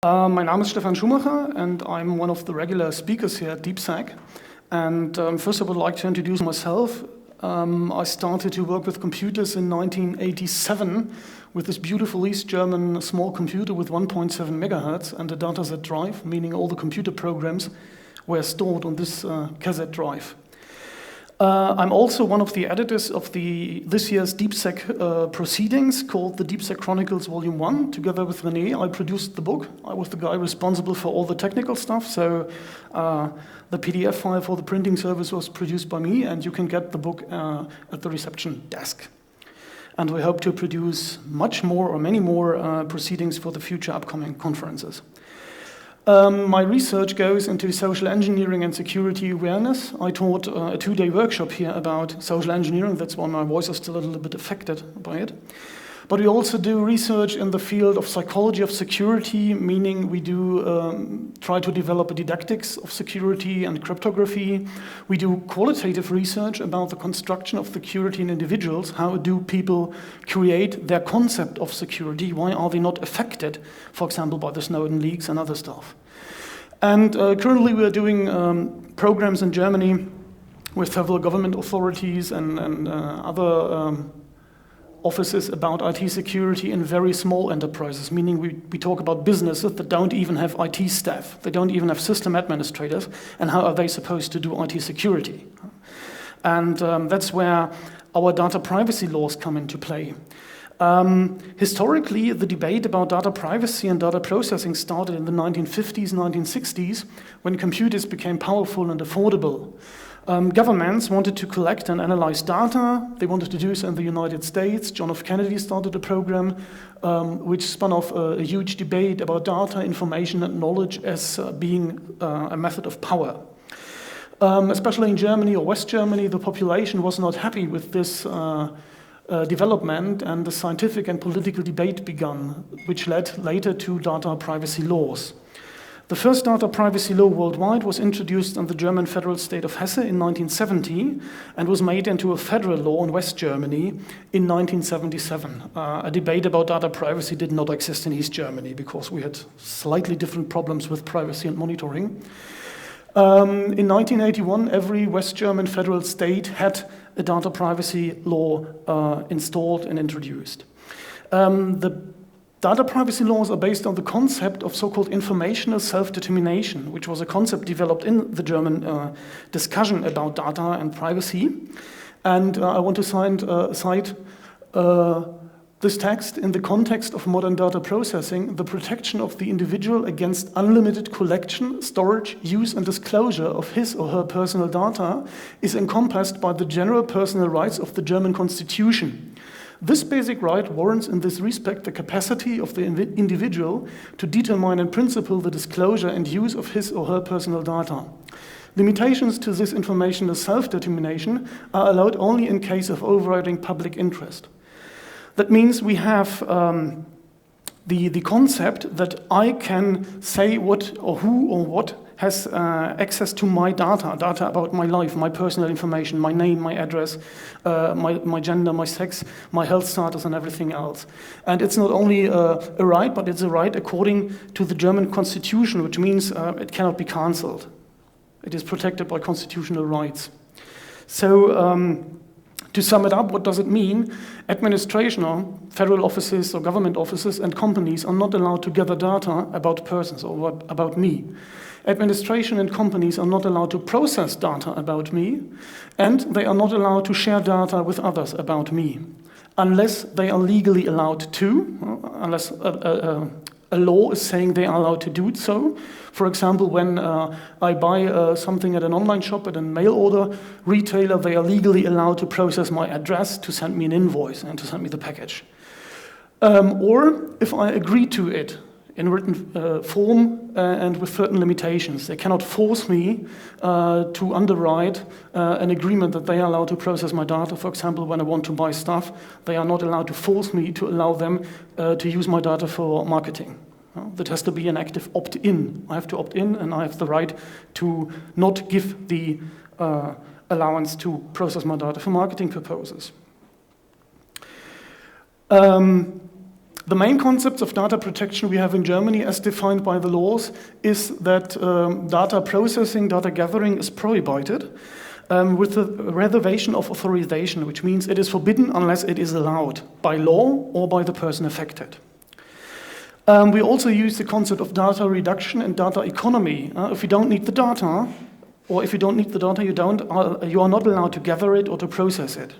My name is Stefan Schumacher, and I'm one of the regular speakers here at DeepSec. And first I would like to introduce myself. I started to work with computers in 1987 with this beautiful East German small computer with 1.7 megahertz and a Datasette drive, meaning all the computer programs were stored on this cassette drive. I'm also one of the editors of this year's DeepSec proceedings called the DeepSec Chronicles Volume 1. Together with René, I produced the book. I was the guy responsible for all the technical stuff, so the PDF file for the printing service was produced by me, and you can get the book at the reception desk. And we hope to produce much more or many more proceedings for the future upcoming conferences. My research goes into social engineering and security awareness. I taught a 2-day workshop here about social engineering. That's why my voice is still a little bit affected by it. But we also do research in the field of psychology of security, meaning we do try to develop a didactics of security and cryptography. We do qualitative research about the construction of security in individuals. How do people create their concept of security? Why are they not affected, for example, by the Snowden leaks and other stuff? And currently we are doing programs in Germany with several government authorities and other offices about IT security in very small enterprises, meaning we talk about businesses that don't even have IT staff, they don't even have system administrators, and how are they supposed to do IT security? And that's where our data privacy laws come into play. Historically, the debate about data privacy and data processing started in the 1950s, 1960s, when computers became powerful and affordable. Governments wanted to collect and analyze data. They wanted to do so in the United States. John F. Kennedy started a program which spun off a huge debate about data, information, and knowledge as being a method of power. Especially in Germany or West Germany, the population was not happy with this development, and the scientific and political debate began, which led later to data privacy laws. The first data privacy law worldwide was introduced in the German federal state of Hesse in 1970 and was made into a federal law in West Germany in 1977. A debate about data privacy did not exist in East Germany because we had slightly different problems with privacy and monitoring. In 1981, every West German federal state had a data privacy law installed and introduced. The data privacy laws are based on the concept of so-called informational self-determination, which was a concept developed in the German discussion about data and privacy. And I want to cite this text in the context of modern data processing. The protection of the individual against unlimited collection, storage, use, and disclosure of his or her personal data is encompassed by the general personal rights of the German Constitution. This basic right warrants in this respect the capacity of the individual to determine in principle the disclosure and use of his or her personal data. Limitations to this informational self-determination are allowed only in case of overriding public interest. That means we have the concept that I can say what or who or what has access to my data about my life, my personal information, my name, my address, my gender, my sex, my health status, and everything else. And it's not only a right, but it's a right according to the German Constitution, which means it cannot be cancelled. It is protected by constitutional rights. So to sum it up, what does it mean? Administration or federal offices or government offices and companies are not allowed to gather data about persons or about me. Administration and companies are not allowed to process data about me, and they are not allowed to share data with others about me, unless they are legally allowed to, unless a law is saying they are allowed to do so. For example, when I buy something at an online shop, at a mail order retailer, they are legally allowed to process my address to send me an invoice and to send me the package. Or if I agree to it in written form and with certain limitations. They cannot force me to underwrite an agreement that they are allowed to process my data. For example, when I want to buy stuff, they are not allowed to force me to allow them to use my data for marketing. That has to be an active opt-in. I have to opt in, and I have the right to not give the allowance to process my data for marketing purposes. The main concepts of data protection we have in Germany as defined by the laws is that data processing, data gathering is prohibited with the reservation of authorization, which means it is forbidden unless it is allowed by law or by the person affected. We also use the concept of data reduction and data economy. If you don't need the data, or if you don't need the data, you are not allowed to gather it or to process it.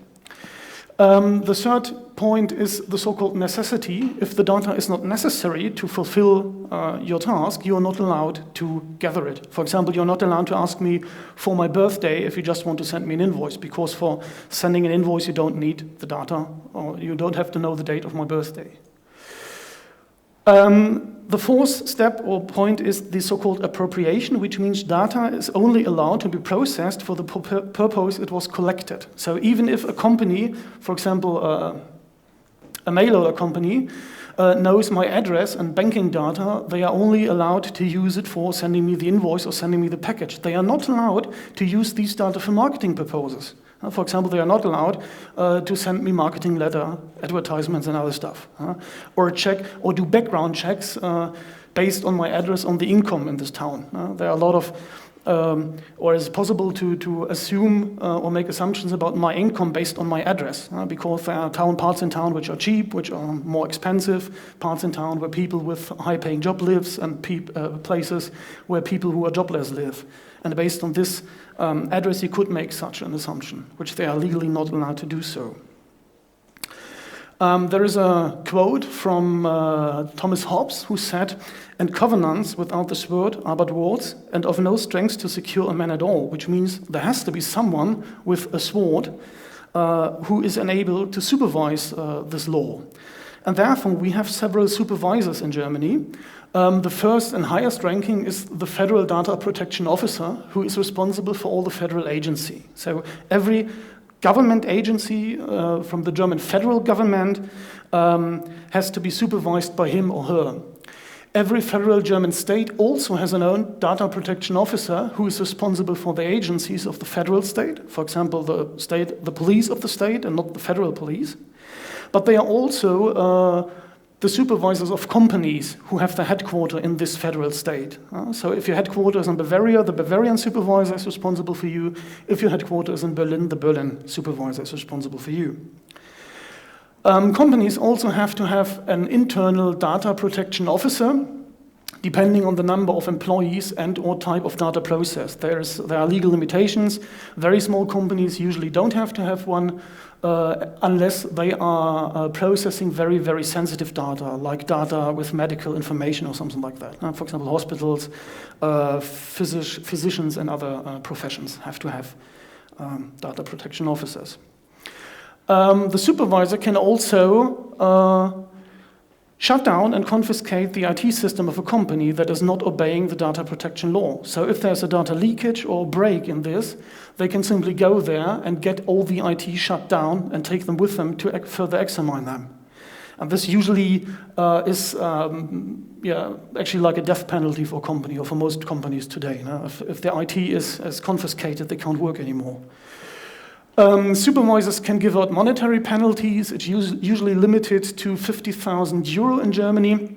The third point is the so-called necessity. If the data is not necessary to fulfill your task, you are not allowed to gather it. For example, you're not allowed to ask me for my birthday if you just want to send me an invoice, because for sending an invoice you don't need the data, or you don't have to know the date of my birthday. The fourth step or point is the so-called appropriation, which means data is only allowed to be processed for the purpose it was collected. So even if a company, for example, a mail order company, knows my address and banking data, they are only allowed to use it for sending me the invoice or sending me the package. They are not allowed to use these data for marketing purposes. For example, they are not allowed to send me marketing letter, advertisements and other stuff, or check or do background checks based on my address on the income in this town. There are a lot of, or is it possible to assume or make assumptions about my income based on my address, because there are parts in town which are cheap, which are more expensive, parts in town where people with high-paying job lives, and places where people who are jobless live. And based on this address, you could make such an assumption, which they are legally not allowed to do so. There is a quote from Thomas Hobbes, who said, "And covenants without the sword are but words, and of no strength to secure a man at all," which means there has to be someone with a sword who is enabled to supervise this law. And therefore, we have several supervisors in Germany. The first and highest ranking is the Federal Data Protection Officer, who is responsible for all the federal agency. So every government agency from the German federal government has to be supervised by him or her. Every federal German state also has an own data protection officer who is responsible for the agencies of the federal state, for example, the police of the state and not the federal police. But they are also the supervisors of companies who have their headquarters in this federal state. So if your headquarters is in Bavaria, the Bavarian supervisor is responsible for you. If your headquarters is in Berlin, the Berlin supervisor is responsible for you. Companies also have to have an internal data protection officer, depending on the number of employees and or type of data processed. There are legal limitations. Very small companies usually don't have to have one unless they are processing very, very sensitive data, like data with medical information or something like that. For example, hospitals, physicians and other professions have to have data protection officers. The supervisor can also shut down and confiscate the IT system of a company that is not obeying the data protection law. So if there's a data leakage or break in this, they can simply go there and get all the IT shut down and take them with them to further examine them. And this usually is actually like a death penalty for a company, or for most companies today. If the IT is confiscated, they can't work anymore. Supervisors can give out monetary penalties. It's usually limited to 50,000 euro in Germany.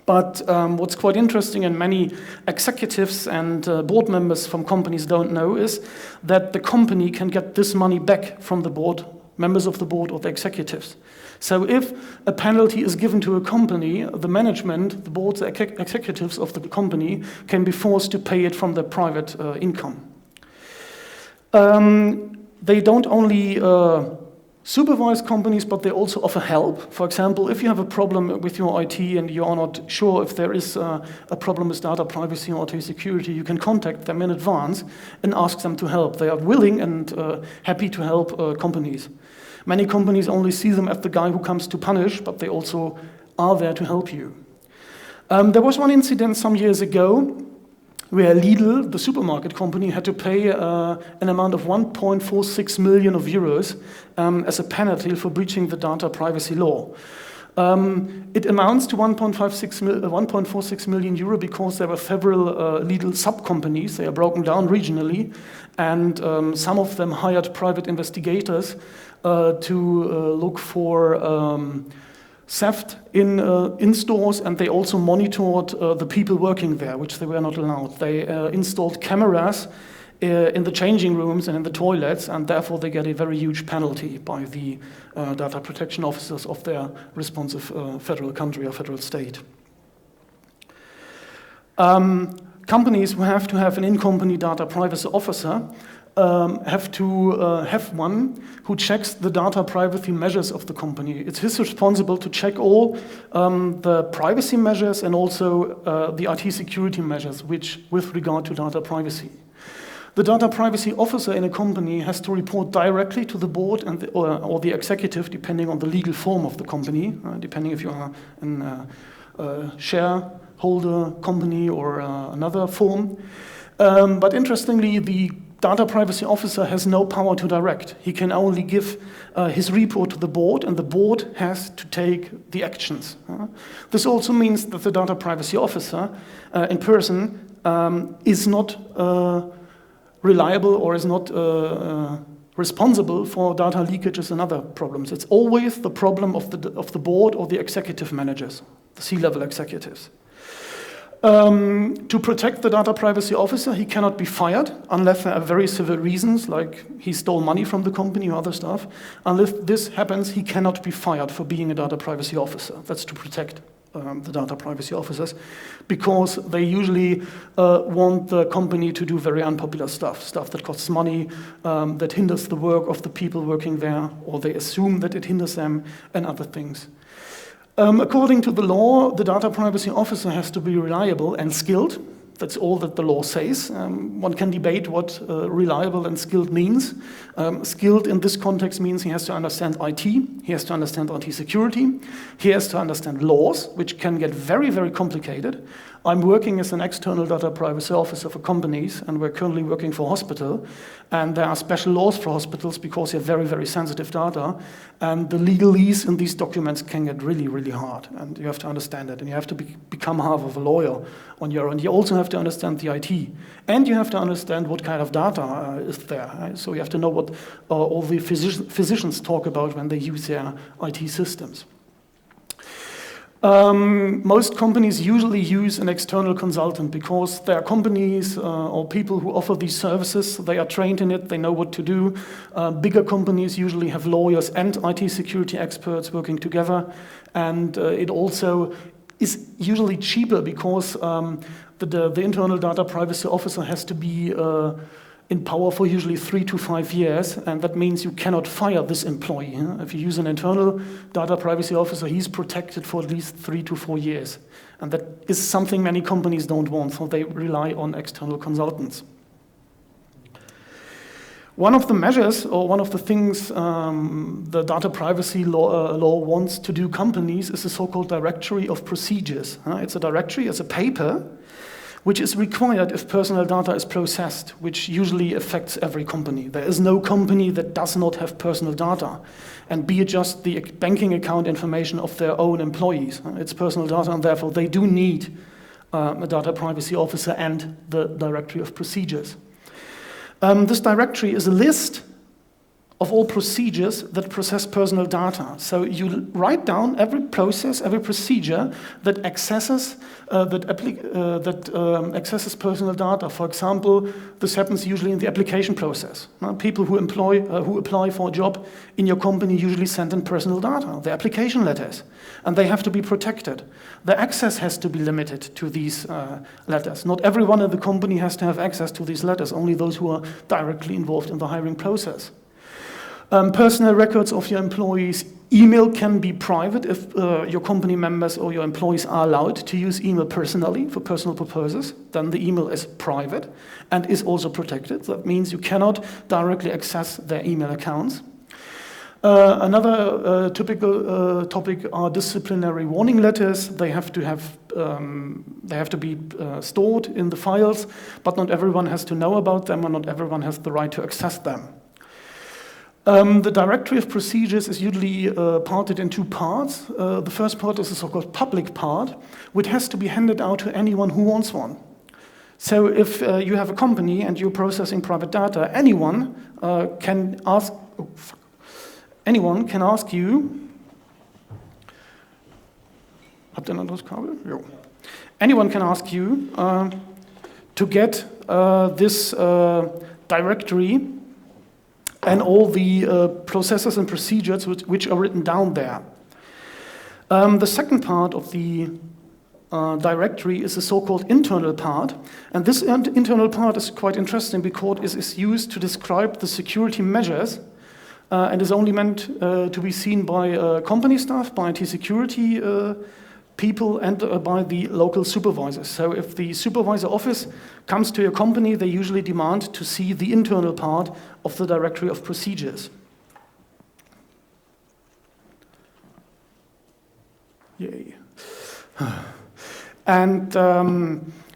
But what's quite interesting, and many executives and board members from companies don't know, is that the company can get this money back from the board, members of the board or the executives. So if a penalty is given to a company, the management, the boards, the executives of the company can be forced to pay it from their private income. They don't only supervise companies, but they also offer help. For example, if you have a problem with your IT and you are not sure if there is a problem with data privacy or IT security, you can contact them in advance and ask them to help. They are willing and happy to help companies. Many companies only see them as the guy who comes to punish, but they also are there to help you. There was one incident some years ago where Lidl, the supermarket company, had to pay an amount of 1.46 million euros as a penalty for breaching the data privacy law. It amounts to 1.46 million euro because there were several Lidl sub-companies. They are broken down regionally, and some of them hired private investigators to look for theft in stores, and they also monitored the people working there, which they were not allowed. They installed cameras in the changing rooms and in the toilets, and therefore they get a very huge penalty by the data protection officers of their responsive federal country or federal state. Companies who have to have an in-company data privacy officer have to have one who checks the data privacy measures of the company. It's his responsible to check all the privacy measures and also the IT security measures with regard to data privacy. The data privacy officer in a company has to report directly to the board and or the executive, depending on the legal form of the company, depending if you are a shareholder company or another form. But interestingly, the data privacy officer has no power to direct. He can only give his report to the board, and the board has to take the actions. This also means that the data privacy officer in person is not reliable or is not responsible for data leakages and other problems. It's always the problem of the board or the executive managers, the C-level executives. To protect the data privacy officer, he cannot be fired unless there are very severe reasons, like he stole money from the company or other stuff. Unless this happens, he cannot be fired for being a data privacy officer. That's to protect the data privacy officers, because they usually want the company to do very unpopular stuff that costs money, that hinders the work of the people working there, or they assume that it hinders them, and other things. According to the law, the data privacy officer has to be reliable and skilled. That's all that the law says. One can debate what reliable and skilled means. Skilled in this context means he has to understand IT, he has to understand IT security, he has to understand laws, which can get very, very complicated. I'm working as an external data privacy officer for companies, and we're currently working for a hospital, and there are special laws for hospitals because you have very, very sensitive data, and the legalese in these documents can get really, really hard, and you have to understand it, and you have to become half of a lawyer on your own. You also have to understand the IT, and you have to understand what kind of data is there. Right? So you have to know what all the physicians talk about when they use their IT systems. Most companies usually use an external consultant because there are companies or people who offer these services. They are trained in it, they know what to do. Bigger companies usually have lawyers and IT security experts working together, and it also is usually cheaper because the internal data privacy officer has to be in power for usually 3 to 5 years, and that means you cannot fire this employee. If you use an internal data privacy officer, he's protected for at least 3 to 4 years. And that is something many companies don't want, so they rely on external consultants. One of the measures, or one of the things the data privacy law wants to do companies is a so-called directory of procedures. It's a directory, it's a paper, which is required if personal data is processed, which usually affects every company. There is no company that does not have personal data, and be it just the banking account information of their own employees. It's personal data, and therefore they do need a data privacy officer and the directory of procedures. This directory is a list of all procedures that process personal data. So you write down every process, every procedure that accesses accesses personal data. For example, this happens usually in the application process. People who apply for a job in your company usually send in personal data, their application letters, and they have to be protected. The access has to be limited to these letters. Not everyone in the company has to have access to these letters, only those who are directly involved in the hiring process. Personal records of your employees. Email can be private if your company members or your employees are allowed to use email personally for personal purposes. Then the email is private and is also protected. That means you cannot directly access their email accounts. Another typical topic are disciplinary warning letters. They have to be stored in the files, but not everyone has to know about them, and not everyone has the right to access them. The directory of procedures is usually parted in 2 parts. The first part is a so-called public part, which has to be handed out to anyone who wants one. So if you have a company and you're processing private data, anyone can ask you Habt ihr ein anderes Kabel? Jo. Anyone can ask you to get this directory and all the processes and procedures which are written down there. The second part of the directory is the so-called internal part. And this internal part is quite interesting because it is used to describe the security measures and is only meant to be seen by company staff, by IT security people, and by the local supervisors. So if the supervisor office comes to your company, they usually demand to see the internal part of the directory of procedures. Yay. And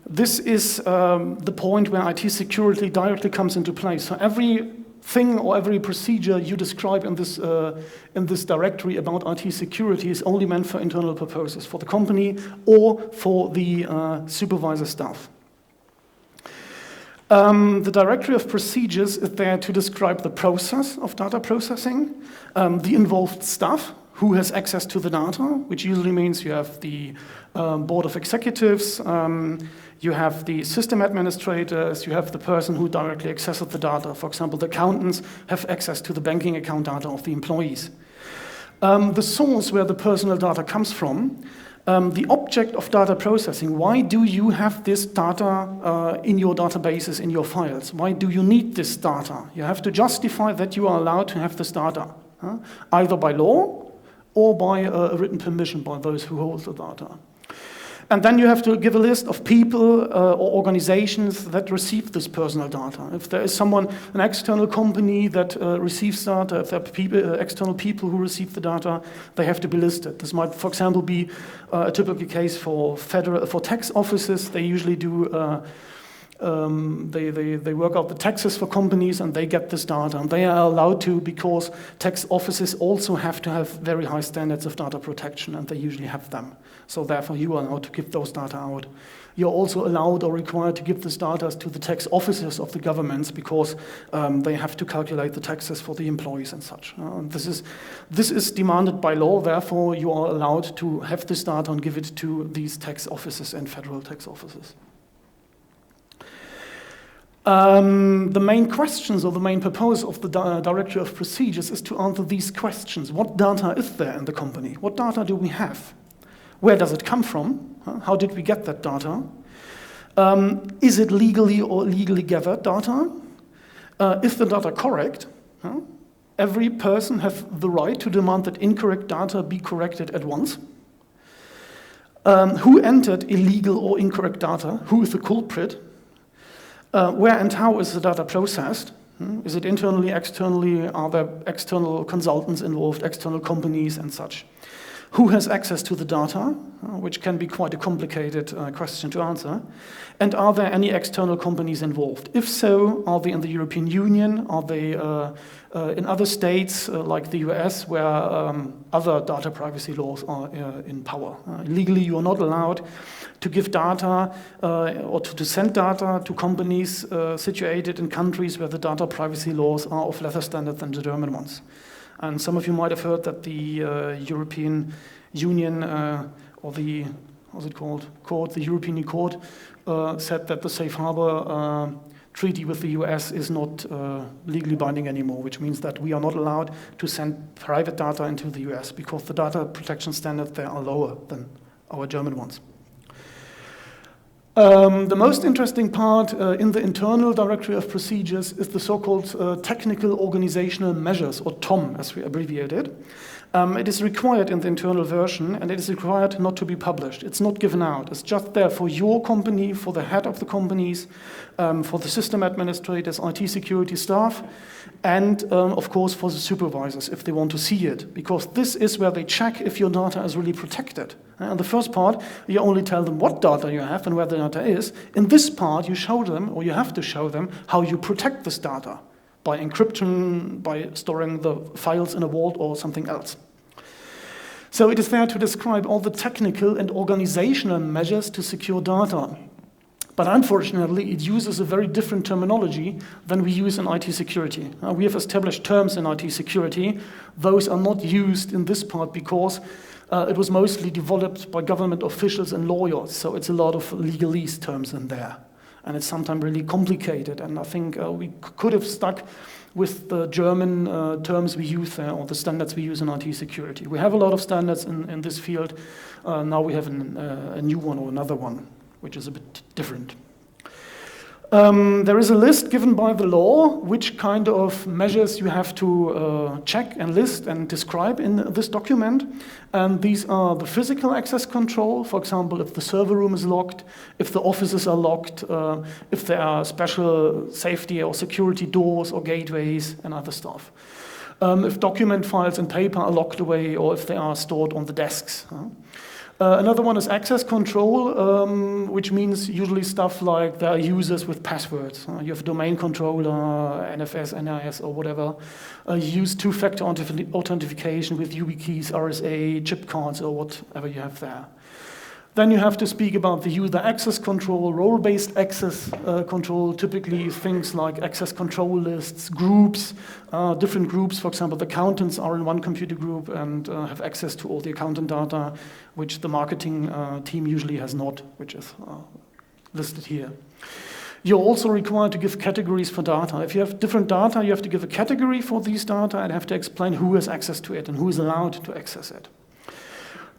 this is the point where IT security directly comes into place. So everything or every procedure you describe in this directory about IT security is only meant for internal purposes, for the company or for the supervisor staff. The directory of procedures is there to describe the process of data processing, the involved staff, who has access to the data, which usually means you have the board of executives, you have the system administrators, you have the person who directly accesses the data. For example, the accountants have access to the banking account data of the employees. The source where the personal data comes from, the object of data processing. Why do you have this data in your databases, in your files? Why do you need this data? You have to justify that you are allowed to have this data, either by law or by a written permission by those who hold the data. And then you have to give a list of people or organizations that receive this personal data. If there is someone, an external company that receives data, if there are external people who receive the data, they have to be listed. This might, for example, be a typical case for tax offices. They usually do they work out the taxes for companies and they get this data, and they are allowed to because tax offices also have to have very high standards of data protection, and they usually have them. So therefore you are allowed to give those data out. You're also allowed or required to give this data to the tax officers of the governments because they have to calculate the taxes for the employees and such. This is demanded by law, therefore you are allowed to have this data and give it to these tax offices and federal tax offices. The main questions or the main purpose of the directory of procedures is to answer these questions. What data is there in the company? What data do we have? Where does it come from? How did we get that data? Is it legally or illegally gathered data? Is the data correct? Every person has the right to demand that incorrect data be corrected at once. Who entered illegal or incorrect data? Who is the culprit? Where and how is the data processed? Is it internally, externally? Are there external consultants involved, external companies and such? Who has access to the data, which can be quite a complicated question to answer? And are there any external companies involved? If so, are they in the European Union? Are they in other states like the US where other data privacy laws are in power? Legally, you are not allowed to give data or to send data to companies situated in countries where the data privacy laws are of lesser standard than the German ones. And some of you might have heard that the European Union or the, what's it called, court, the European Court said that the safe harbor treaty with the US is not legally binding anymore, which means that we are not allowed to send private data into the US because the data protection standards there are lower than our German ones. The most interesting part in the internal directory of procedures is the so-called technical organizational measures, or TOM as we abbreviate it. It is required in the internal version, and it is required not to be published. It's not given out. It's just there for your company, for the head of the companies, for the system administrators, IT security staff, and of course for the supervisors if they want to see it, because this is where they check if your data is really protected. In the first part, you only tell them what data you have and where the data is. In this part, you show them, or you have to show them, how you protect this data by encryption, by storing the files in a vault or something else. So it is there to describe all the technical and organizational measures to secure data. But unfortunately, it uses a very different terminology than we use in IT security. We have established terms in IT security. Those are not used in this part because It was mostly developed by government officials and lawyers, so it's a lot of legalese terms in there. And it's sometimes really complicated, and I think we could have stuck with the German terms we use there, or the standards we use in IT security. We have a lot of standards in this field. Now we have a new one or another one, which is a bit different. There is a list given by the law, which kind of measures you have to check and list and describe in this document. And these are the physical access control, for example, if the server room is locked, if the offices are locked, if there are special safety or security doors or gateways and other stuff. If document files and paper are locked away or if they are stored on the desks. Another one is access control, which means usually stuff like there are users with passwords. You have a domain controller, NFS, NIS, or whatever. You use two-factor authentication with YubiKeys, RSA, chip cards, or whatever you have there. Then you have to speak about the user access control, role-based access control, typically things like access control lists, groups, different groups. For example, the accountants are in one computer group and have access to all the accountant data, which the marketing team usually has not, which is listed here. You're also required to give categories for data. If you have different data, you have to give a category for these data and have to explain who has access to it and who is allowed to access it.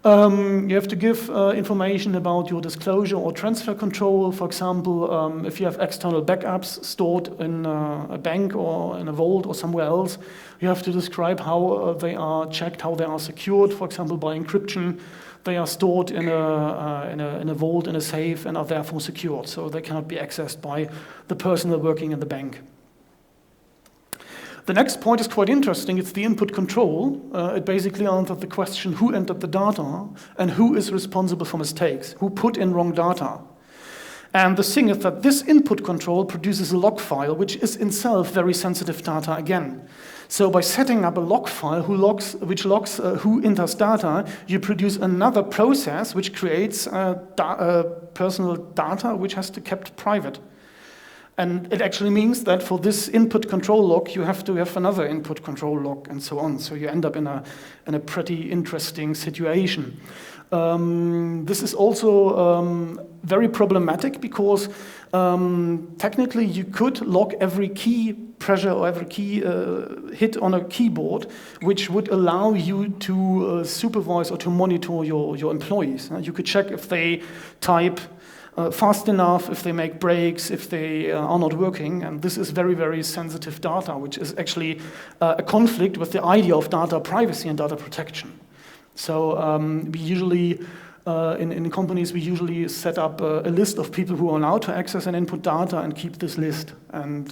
You have to give information about your disclosure or transfer control. For example, if you have external backups stored in a bank or in a vault or somewhere else, you have to describe how they are checked, how they are secured. For example, by encryption, they are stored in a vault, in a safe, and are therefore secured, so they cannot be accessed by the personnel working in the bank. The next point is quite interesting. It's the input control. It basically answers the question who entered the data and who is responsible for mistakes, who put in wrong data. And the thing is that this input control produces a log file, which is in itself very sensitive data again. So by setting up a log file which logs who enters data, you produce another process which creates personal data which has to be kept private. And it actually means that for this input control log, you have to have another input control log and so on. So you end up in a pretty interesting situation. This is also very problematic because technically you could log every key pressure or every key hit on a keyboard, which would allow you to supervise or to monitor your employees. You could check if they type fast enough, if they make breaks, if they are not working, and this is very, very sensitive data, which is actually a conflict with the idea of data privacy and data protection. So we usually, in companies, we usually set up a list of people who are allowed to access and input data and keep this list. And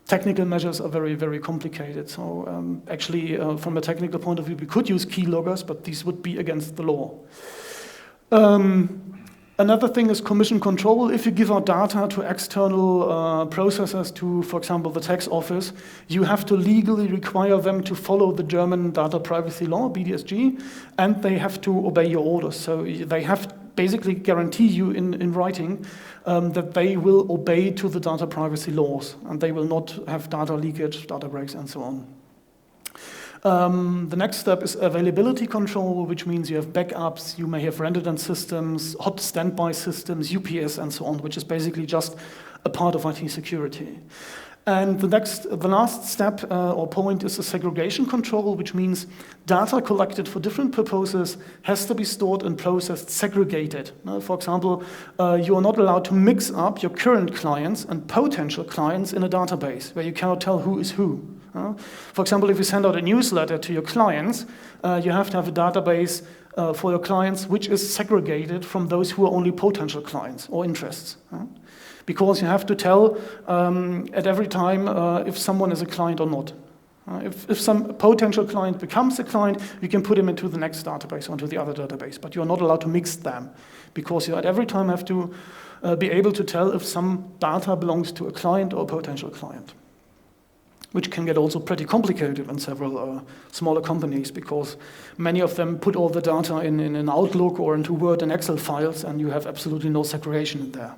technical measures are very, very complicated. So actually, from a technical point of view, we could use keyloggers, but these would be against the law. Another thing is commission control. If you give out data to external processors, to, for example, the tax office, you have to legally require them to follow the German data privacy law, BDSG, and they have to obey your orders. So they have basically guarantee you in writing that they will obey to the data privacy laws, and they will not have data leakage, data breaks, and so on. The next step is availability control, which means you have backups, you may have redundant systems, hot standby systems, UPS, and so on, which is basically just a part of IT security. And the last step or point is a segregation control, which means data collected for different purposes has to be stored and processed segregated. For example, you are not allowed to mix up your current clients and potential clients in a database where you cannot tell who is who. For example, if you send out a newsletter to your clients, you have to have a database for your clients which is segregated from those who are only potential clients or interests. Because you have to tell at every time if someone is a client or not. If some potential client becomes a client, you can put him into the next database or into the other database, but you're not allowed to mix them because you at every time have to be able to tell if some data belongs to a client or a potential client, which can get also pretty complicated in several smaller companies because many of them put all the data in an Outlook or into Word and Excel files, and you have absolutely no segregation in there.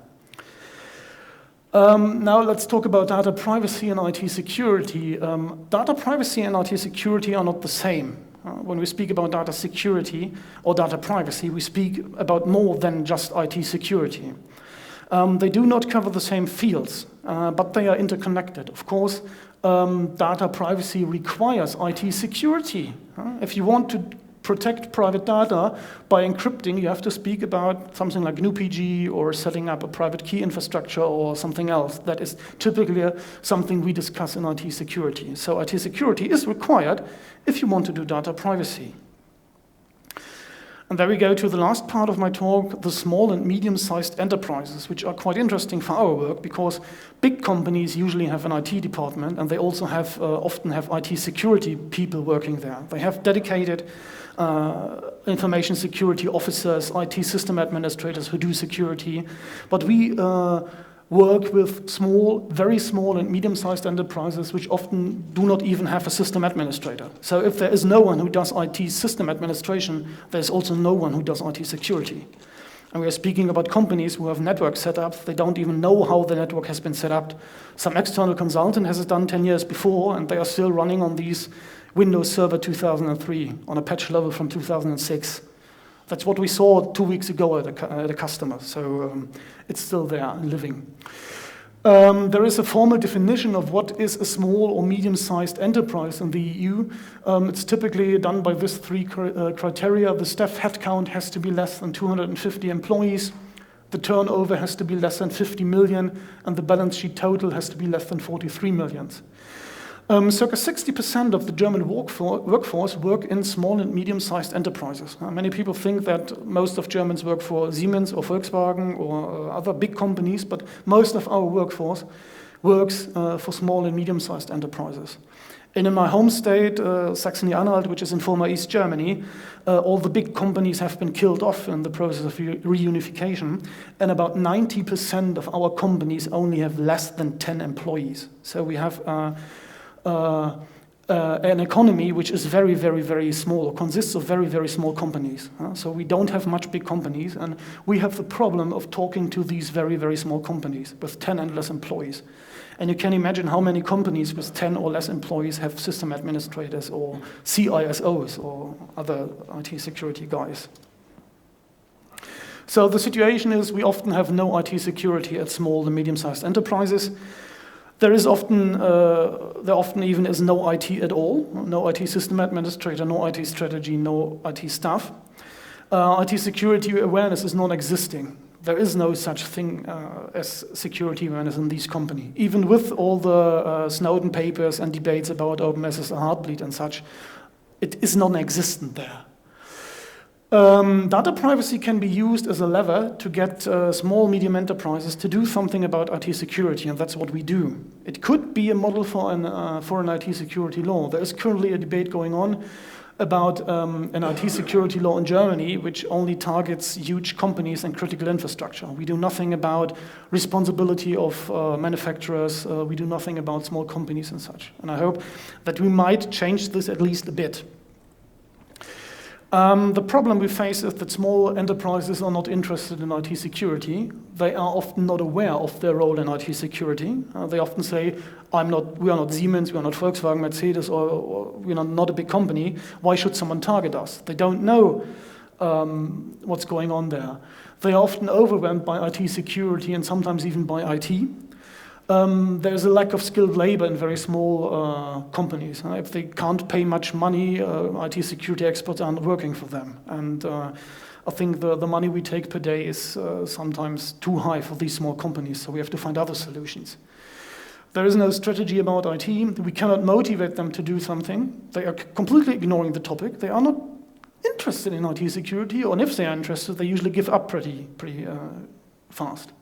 Now let's talk about data privacy and IT security. Data privacy and IT security are not the same. When we speak about data security or data privacy, we speak about more than just IT security. They do not cover the same fields, but they are interconnected. Of course, data privacy requires IT security. If you want to protect private data by encrypting, you have to speak about something like GNU-PG or setting up a private key infrastructure or something else. That is typically something we discuss in IT security. So IT security is required if you want to do data privacy. And there we go to the last part of my talk, the small and medium-sized enterprises, which are quite interesting for our work because big companies usually have an IT department and they also have often have IT security people working there. They have dedicated information security officers, IT system administrators who do security. But we work with small, very small and medium-sized enterprises which often do not even have a system administrator. So if there is no one who does IT system administration, there's also no one who does IT security. And we are speaking about companies who have network setups. They don't even know how the network has been set up. Some external consultant has it done 10 years before, and they are still running on these Windows Server 2003 on a patch level from 2006. That's what we saw 2 weeks ago at a customer, so it's still there and living. There is a formal definition of what is a small or medium-sized enterprise in the EU. It's typically done by these three criteria. The staff headcount has to be less than 250 employees, the turnover has to be less than 50 million, and the balance sheet total has to be less than 43 million. Circa 60% of the German workforce work in small and medium-sized enterprises. Many people think that most of Germans work for Siemens or Volkswagen or other big companies, but most of our workforce works for small and medium-sized enterprises. And in my home state, Saxony-Anhalt, which is in former East Germany, all the big companies have been killed off in the process of reunification, and about 90% of our companies only have less than 10 employees. So we have an economy which is very, very, very small, or consists of very, very small companies. So we don't have much big companies, and we have the problem of talking to these very, very small companies with 10 and less employees. And you can imagine how many companies with 10 or less employees have system administrators or CISOs or other IT security guys. So the situation is we often have no IT security at small and medium-sized enterprises. There often even is no IT at all, no IT system administrator, no IT strategy, no IT staff. IT security awareness is non-existing. There is no such thing as security awareness in these companies. Even with all the Snowden papers and debates about OpenSSL Heartbleed and such, it is non-existent there. Data privacy can be used as a lever to get small, medium enterprises to do something about IT security, and that's what we do. It could be a model for an IT security law. There is currently a debate going on about an IT security law in Germany which only targets huge companies and critical infrastructure. We do nothing about responsibility of manufacturers. We do nothing about small companies and such. And I hope that we might change this at least a bit. The problem we face is that small enterprises are not interested in IT security. They are often not aware of their role in IT security. They often say, we are not Siemens, we are not Volkswagen, Mercedes, or we are not a big company. Why should someone target us? They don't know what's going on there. They are often overwhelmed by IT security and sometimes even by IT. There's a lack of skilled labor in very small companies. If they can't pay much money, IT security experts aren't working for them. And I think the money we take per day is sometimes too high for these small companies, so we have to find other solutions. There is no strategy about IT. We cannot motivate them to do something. They are completely ignoring the topic. They are not interested in IT security, or if they are interested, they usually give up pretty fast.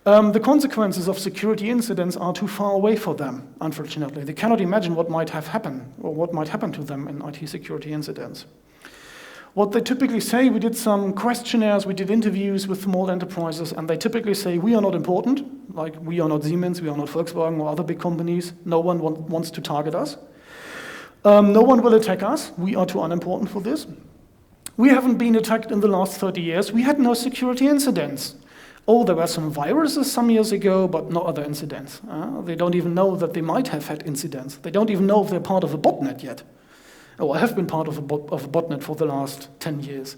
The consequences of security incidents are too far away for them, unfortunately. They cannot imagine what might have happened or what might happen to them in IT security incidents. What they typically say, we did some questionnaires, we did interviews with small enterprises, and they typically say, we are not important, like we are not Siemens, we are not Volkswagen or other big companies. No one wants to target us. No one will attack us. We are too unimportant for this. We haven't been attacked in the last 30 years. We had no security incidents. Oh, there were some viruses some years ago, but no other incidents. They don't even know that they might have had incidents. They don't even know if they're part of a botnet yet. or have been part of a botnet for the last 10 years.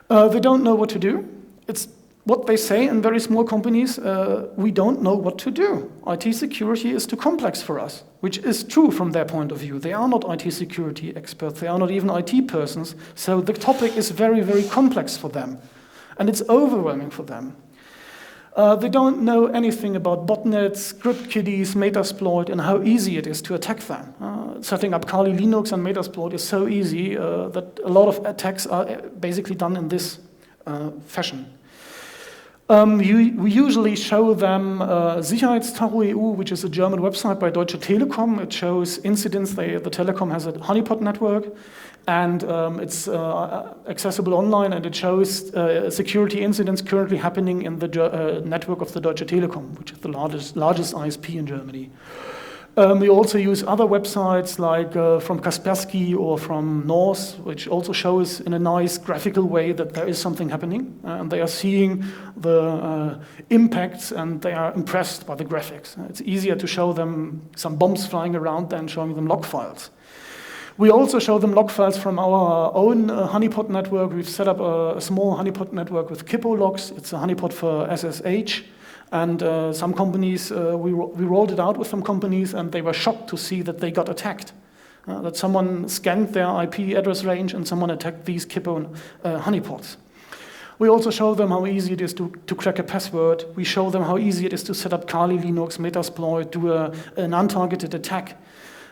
They don't know what to do. It's what they say in very small companies, we don't know what to do. IT security is too complex for us, which is true from their point of view. They are not IT security experts. They are not even IT persons. So the topic is very, very complex for them. And it's overwhelming for them. They don't know anything about botnets, script kiddies, Metasploit, and how easy it is to attack them. Setting up Kali Linux and Metasploit is so easy that a lot of attacks are basically done in this fashion. We usually show them Sicherheitsforschung, which is a German website by Deutsche Telekom. It shows incidents. The telecom has a honeypot network, and it's accessible online, and it shows security incidents currently happening in the network of the Deutsche Telekom, which is the largest ISP in Germany. We also use other websites like from Kaspersky or from Norse, which also shows in a nice graphical way that there is something happening, and they are seeing the impacts and they are impressed by the graphics. It's easier to show them some bombs flying around than showing them log files. We also show them log files from our own honeypot network. We've set up a small honeypot network with Kippo logs. It's a honeypot for SSH. And some companies, we rolled it out with some companies, and they were shocked to see that they got attacked. That someone scanned their IP address range and someone attacked these Kippo honeypots. We also show them how easy it is to crack a password. We show them how easy it is to set up Kali Linux, Metasploit, do an untargeted attack.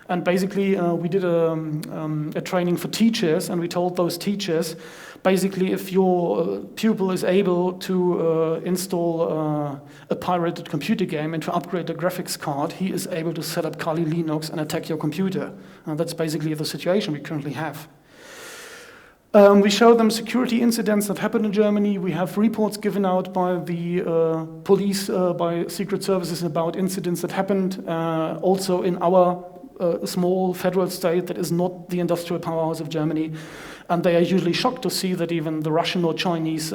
And basically, we did a training for teachers, and we told those teachers, basically, if your pupil is able to install a pirated computer game and to upgrade the graphics card, he is able to set up Kali Linux and attack your computer. And that's basically the situation we currently have. We show them security incidents that happen in Germany. We have reports given out by the police, by secret services about incidents that happened also in our small federal state that is not the industrial powerhouse of Germany. And they are usually shocked to see that even the Russian or Chinese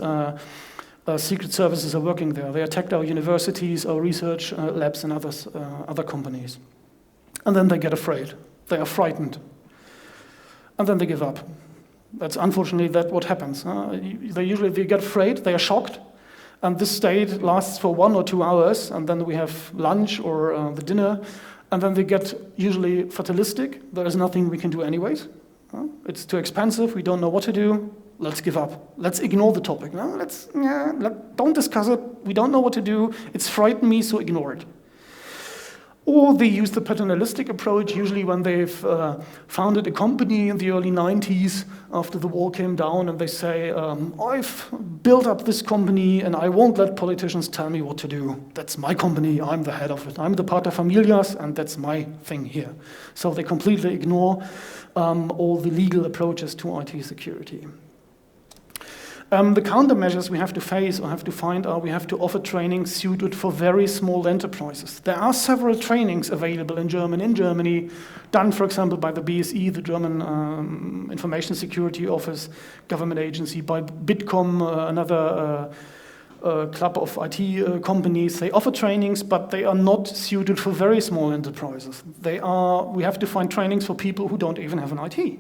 secret services are working there. They attacked our universities, our research labs, and other companies. And then they get afraid. They are frightened. And then they give up. That's unfortunately what happens. They get afraid, they are shocked, and this state lasts for 1 or 2 hours, and then we have lunch or the dinner, and then they get usually fatalistic. There is nothing we can do anyways. It's too expensive, we don't know what to do, let's give up. Let's ignore the topic. No, don't discuss it, we don't know what to do, it's frightened me, so ignore it. Or they use the paternalistic approach, usually when they've founded a company in the early 90s after the wall came down, and they say, I've built up this company and I won't let politicians tell me what to do. That's my company, I'm the head of it. I'm the pater familias, and that's my thing here. So they completely ignore all the legal approaches to IT security. The countermeasures we have to face or have to find are we have to offer training suited for very small enterprises. There are several trainings available in Germany, done, for example, by the BSI, the German Information Security Office government agency, by Bitkom, another club of IT companies. They offer trainings, but they are not suited for very small enterprises. We have to find trainings for people who don't even have an IT.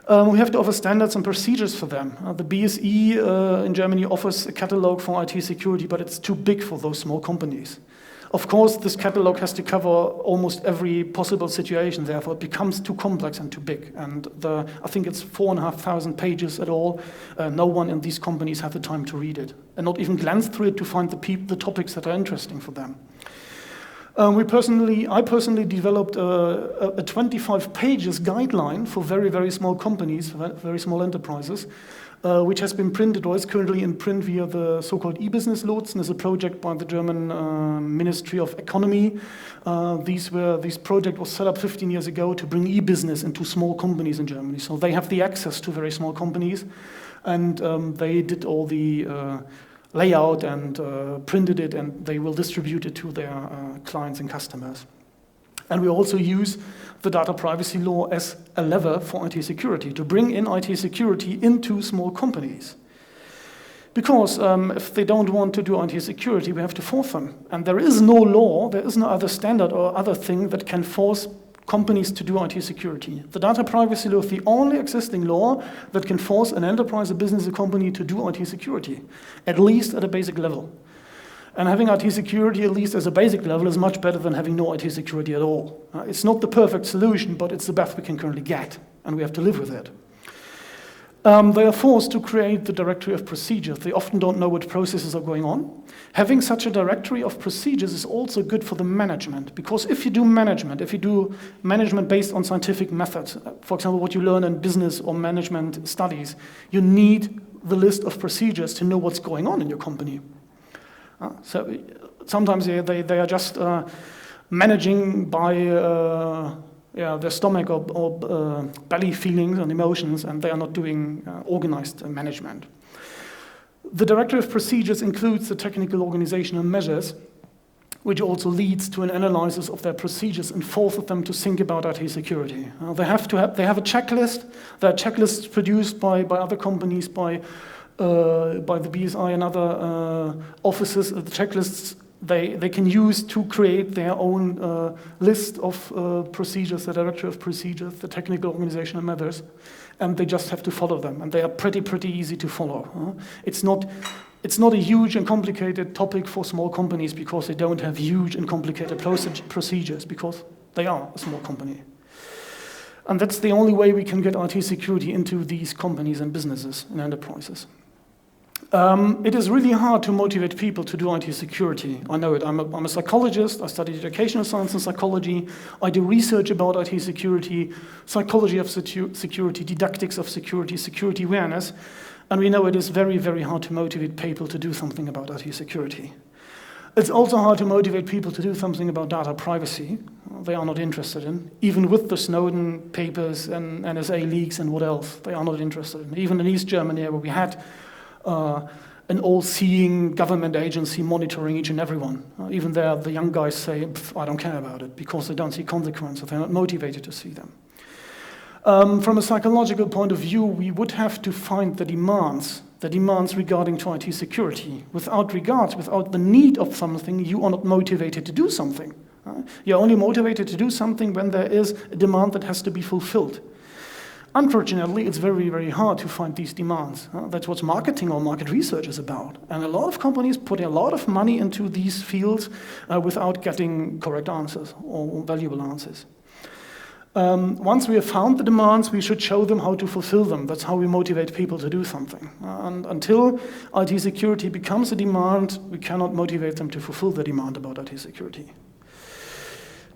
We have to offer standards and procedures for them. The BSI in Germany offers a catalog for IT security, but it's too big for those small companies. Of course, this catalog has to cover almost every possible situation, therefore it becomes too complex and too big. And I think it's 4,500 pages at all. No one in these companies has the time to read it, and not even glance through it to find the topics that are interesting for them. I personally developed a 25 pages guideline for very, very small companies, very small enterprises, which has been printed or is currently in print via the so-called e-business Lotsen. It's a project by the German Ministry of Economy. This project was set up 15 years ago to bring e-business into small companies in Germany. So they have the access to very small companies, and they did all the layout and printed it, and they will distribute it to their clients and customers. And we also use the data privacy law as a lever for IT security, to bring in IT security into small companies. Because if they don't want to do IT security, we have to force them. And there is no law, there is no other standard or other thing that can force companies to do IT security. The data privacy law is the only existing law that can force an enterprise, a business, a company to do IT security, at least at a basic level. And having IT security, at least as a basic level, is much better than having no IT security at all. It's not the perfect solution, but it's the best we can currently get, and we have to live with it. They are forced to create the directory of procedures. They often don't know what processes are going on. Having such a directory of procedures is also good for the management, because if you do management based on scientific methods, for example, what you learn in business or management studies, you need the list of procedures to know what's going on in your company. So sometimes they are just managing by their stomach or belly feelings and emotions, and they are not doing organized management. The directory of procedures includes the technical organizational measures, which also leads to an analysis of their procedures and forces them to think about IT security. They have a checklist. There are checklists produced by other companies, by the BSI and other offices. The checklists they can use to create their own list of procedures, the directory of procedures, the technical organizational methods, and they just have to follow them. And they are pretty easy to follow. It's not a huge and complicated topic for small companies because they don't have huge and complicated procedures, because they are a small company. And that's the only way we can get IT security into these companies and businesses and enterprises. It is really hard to motivate people to do IT security. I know it. I'm a psychologist. I studied educational science and psychology. I do research about IT security, psychology of security, didactics of security, security awareness. And we know it is very, very hard to motivate people to do something about IT security. It's also hard to motivate people to do something about data privacy. They are not interested in. Even with the Snowden papers and NSA leaks and what else, they are not interested in. Even in East Germany, where we had an all-seeing government agency monitoring each and everyone. Even there, the young guys say, I don't care about it, because they don't see consequences. They're not motivated to see them. From a psychological point of view, we would have to find the demands regarding to IT security. Without the need of something, you are not motivated to do something. You're only motivated to do something when there is a demand that has to be fulfilled. Unfortunately, it's very, very hard to find these demands. That's what marketing or market research is about. And a lot of companies put a lot of money into these fields without getting correct answers or valuable answers. Once we have found the demands, we should show them how to fulfill them. That's how we motivate people to do something. And until IT security becomes a demand, we cannot motivate them to fulfill the demand about IT security.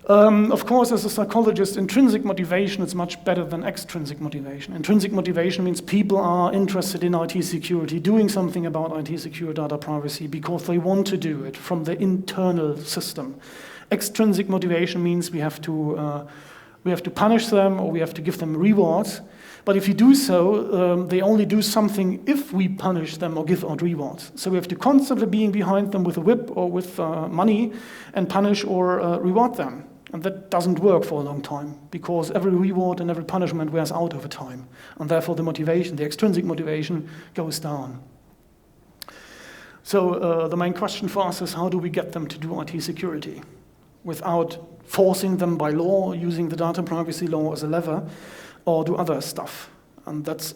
Of course, as a psychologist, intrinsic motivation is much better than extrinsic motivation. Intrinsic motivation means people are interested in IT security, doing something about IT security, data privacy, because they want to do it from the internal system. Extrinsic motivation means we have to punish them, or we have to give them rewards. But if you do so, they only do something if we punish them or give out rewards. So we have to constantly be behind them with a whip or with money and punish or reward them. And that doesn't work for a long time, because every reward and every punishment wears out over time. And therefore the motivation, the extrinsic motivation, goes down. So the main question for us is, how do we get them to do IT security without forcing them by law, using the data privacy law as a lever, or do other stuff? And that's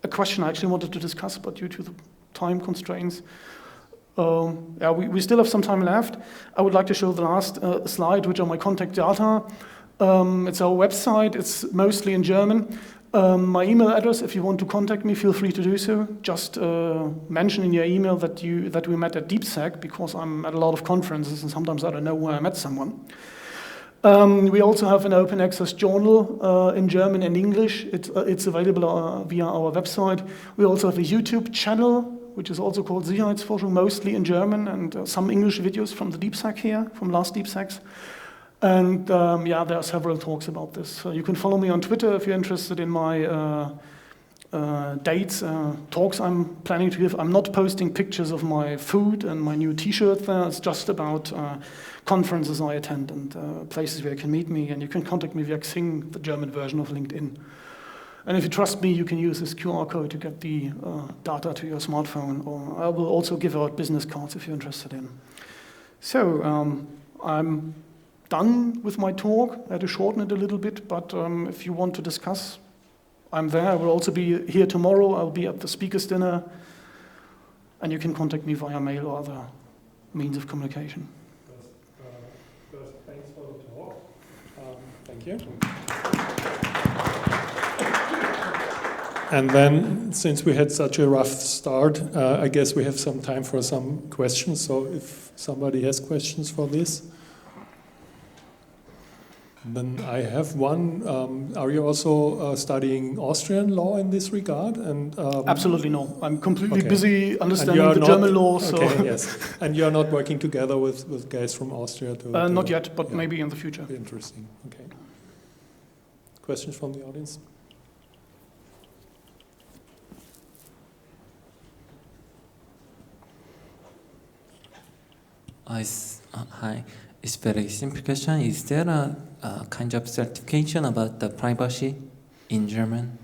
a question I actually wanted to discuss, but due to the time constraints, we still have some time left. I would like to show the last slide, which are my contact data. It's our website. It's mostly in German. My email address, if you want to contact me, feel free to do so. Just mention in your email that we met at DeepSec, because I'm at a lot of conferences and sometimes I don't know where I met someone. We also have an open access journal in German and English. It's available via our website. We also have a YouTube channel, which is also called Sicherheitsforschung, mostly in German, and some English videos from the DeepSec here, from last DeepSecs. And there are several talks about this. So you can follow me on Twitter if you're interested in my dates, talks I'm planning to give. I'm not posting pictures of my food and my new T-shirt there. It's just about conferences I attend and places where you can meet me. And you can contact me via Xing, the German version of LinkedIn. And if you trust me, you can use this QR code to get the data to your smartphone. Or I will also give out business cards if you're interested in. So I'm done with my talk. I had to shorten it a little bit, but if you want to discuss, I'm there. I will also be here tomorrow. I'll be at the speakers' dinner, and you can contact me via mail or other means of communication. First, thanks for the talk. Thank you. And then, since we had such a rough start, I guess we have some time for some questions. So if somebody has questions for this, then I have one. Are you also studying Austrian law in this regard? And absolutely no. I'm completely okay. busy understanding the German law. So. Okay, yes. And you are not working together with guys from Austria? Not yet, but yeah, maybe in the future. Interesting. Okay. Questions from the audience? Hi. It's a very simple question. Is there a kind of certification about the privacy in German?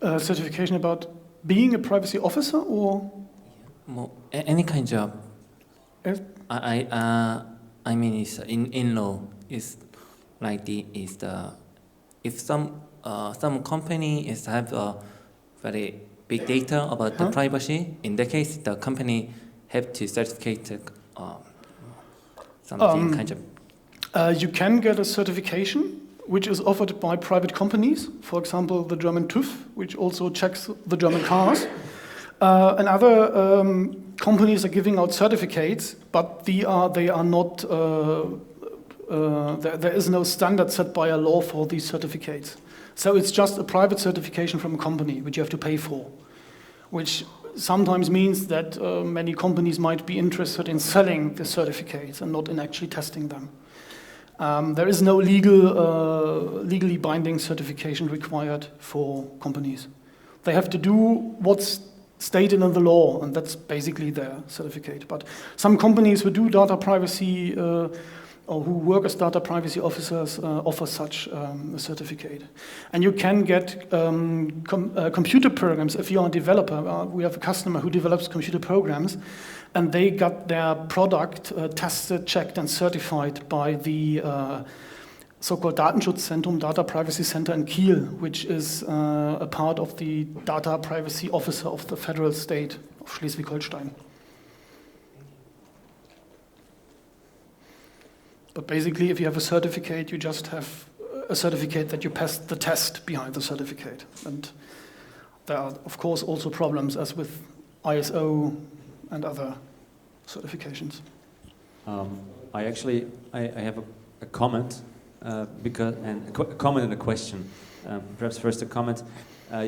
Certification about being a privacy officer, or? Any kind of. Yes. I mean, it's in law. It's like if some company have a very big data about the privacy. In that case, the company have to certificate. Something kind of. You can get a certification which is offered by private companies. For example, the German TÜV, which also checks the German cars. And other companies are giving out certificates, but they are not. There is no standard set by a law for these certificates. So it's just a private certification from a company which you have to pay for, which sometimes means that many companies might be interested in selling the certificates and not in actually testing them. There is no legally binding certification required for companies. They have to do what's stated in the law, and that's basically their certificate. But some companies who do data privacy or who work as data privacy officers offer such a certificate. And you can get computer programs if you are a developer. We have a customer who develops computer programs, and they got their product tested, checked, and certified by the so-called Datenschutzzentrum, Data Privacy Center in Kiel, which is a part of the Data Privacy Officer of the federal state of Schleswig-Holstein. But basically, if you have a certificate, you just have a certificate that you passed the test behind the certificate. And there are, of course, also problems as with ISO and other certifications. I have a comment, a comment and a question. Perhaps first a comment.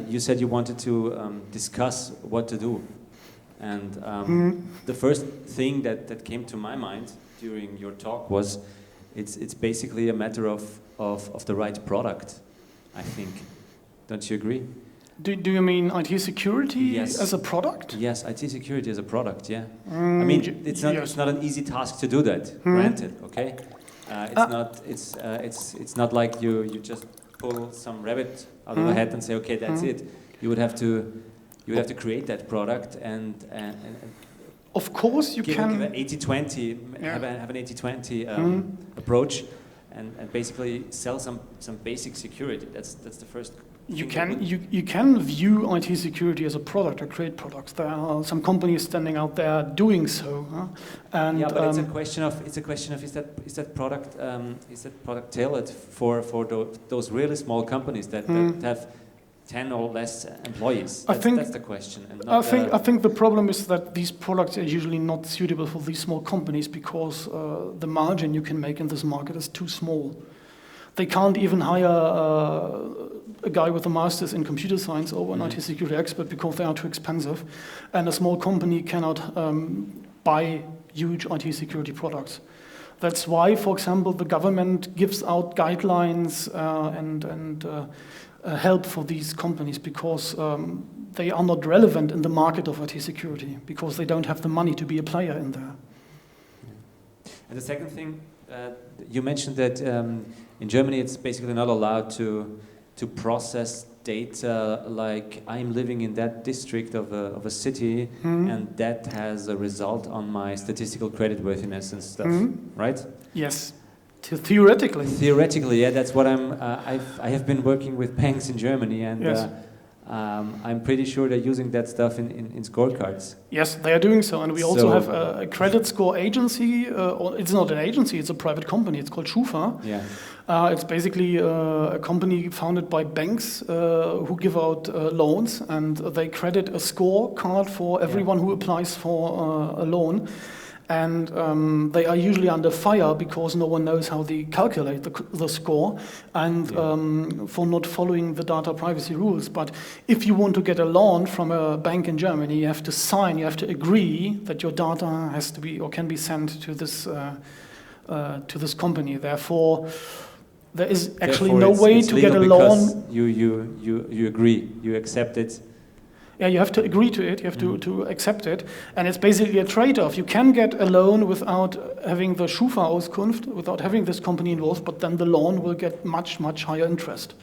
You said you wanted to discuss what to do. And the first thing that came to my mind during your talk was it's basically a matter of the right product, I think. Don't you agree? Do you mean IT security as a product? Yes, IT security as a product, yeah. I mean, it's not an easy task to do that, granted, okay? It's not like you just pull some rabbit out of a hat and say, okay, that's it. You would have to create that product and of course you can give an 80-20, have an 80-20 approach and basically sell some basic security. That's the first. You can view IT security as a product or create products. There are some companies standing out there doing so. And yeah, but it's a question of is that product tailored for those really small companies that have 10 or less employees. That's the question. And I think the problem is that these products are usually not suitable for these small companies because the margin you can make in this market is too small. They can't even hire a guy with a master's in computer science or an IT security expert because they are too expensive. And a small company cannot buy huge IT security products. That's why, for example, the government gives out guidelines and help for these companies because they are not relevant in the market of IT security because they don't have the money to be a player in there. And the second thing, you mentioned that in Germany it's basically not allowed to process data like I'm living in that district of a city and that has a result on my statistical creditworthiness and stuff, right? Yes. Theoretically. Theoretically, yeah, that's what I have been working with banks in Germany, and Yes. I'm pretty sure they're using that stuff in scorecards. Yes, they are doing so, and we also So- have a credit score agency, or it's not an agency, it's a private company, it's called Schufa. Yeah. It's basically a company founded by banks who give out loans, and they credit a score card for everyone who applies for a loan. And they are usually under fire because no one knows how they calculate the score, and for not following the data privacy rules. But if you want to get a loan from a bank in Germany, you have to sign, you have to agree that your data has to be or can be sent to this company. Therefore, there is actually no way it's to get a legal loan. because you agree, you accept it. Yeah, you have to agree to it, you have to accept it, and it's basically a trade-off. You can get a loan without having the Schufa-Auskunft, without having this company involved, but then the loan will get much, much higher interest.